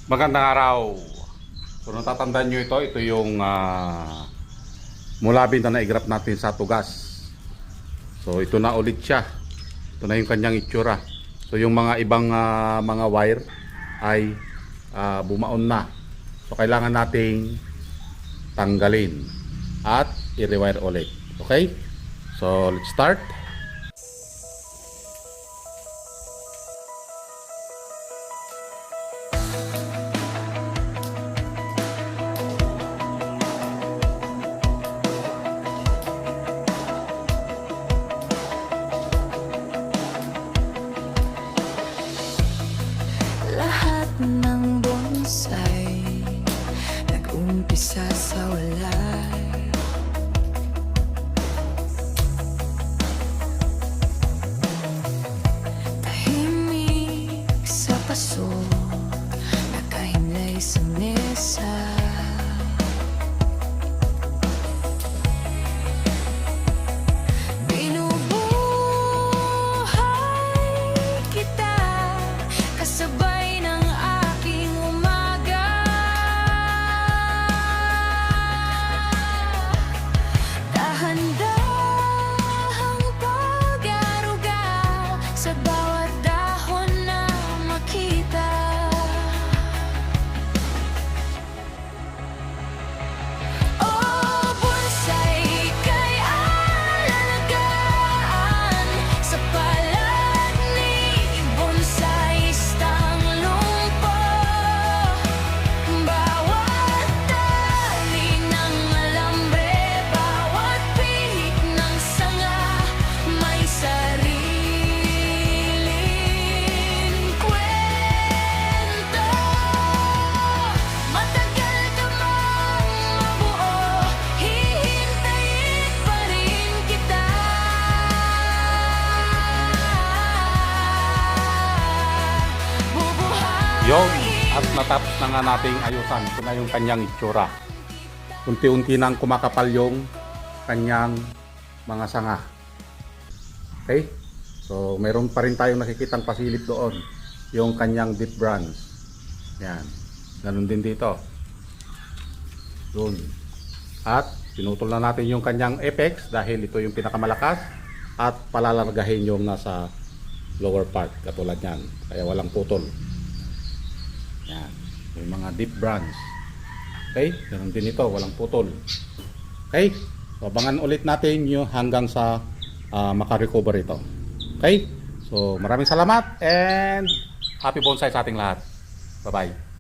Magandang araw. So natatandaan nyo ito yung mulabin na naigrap natin sa tugas. So ito na ulit siya. Ito na yung kanyang itsura. So yung mga ibang mga wire ay bumaon na. So kailangan nating tanggalin at i-rewire ulit. Okay? So let's start. Lahat ng bonsai nag-umpisa sa wala. Tahimik sa paso, nakahimlay sa mesa. Binubuhay kita kasabay ng aking umaga. Dahan-dahang pag-aruga sa bawat dahon na makita. Oh, bonsai kay alalagaan sa palad ni bonsaistang lumpo. Bawat tali ng alambre, bawat pihik ng sanga, may sariling kwento. Matagal ka mang mabuo, hihintayin pa rin kita. Yon, at natapos na nga nating ayusan. Ito na yung kanyang itsura. Unti-unti nang kumakapal yung kanyang mga sanga. Okay? So, meron pa rin tayong nakikitang pasilip doon. Yung kanyang deep branch. Yan. Ganun din dito. Doon. At pinutol na natin yung kanyang apex dahil ito yung pinakamalakas. At palalargahin yung nasa lower part. Katulad yan. Kaya walang putol. Yan. Yung mga deep branch. Okay? Ganun din ito. Walang putol. Okay? So, abangan ulit natin yung hanggang sa makarecover ito. Okay? So, maraming salamat and happy bonsai sa ating lahat. Bye-bye.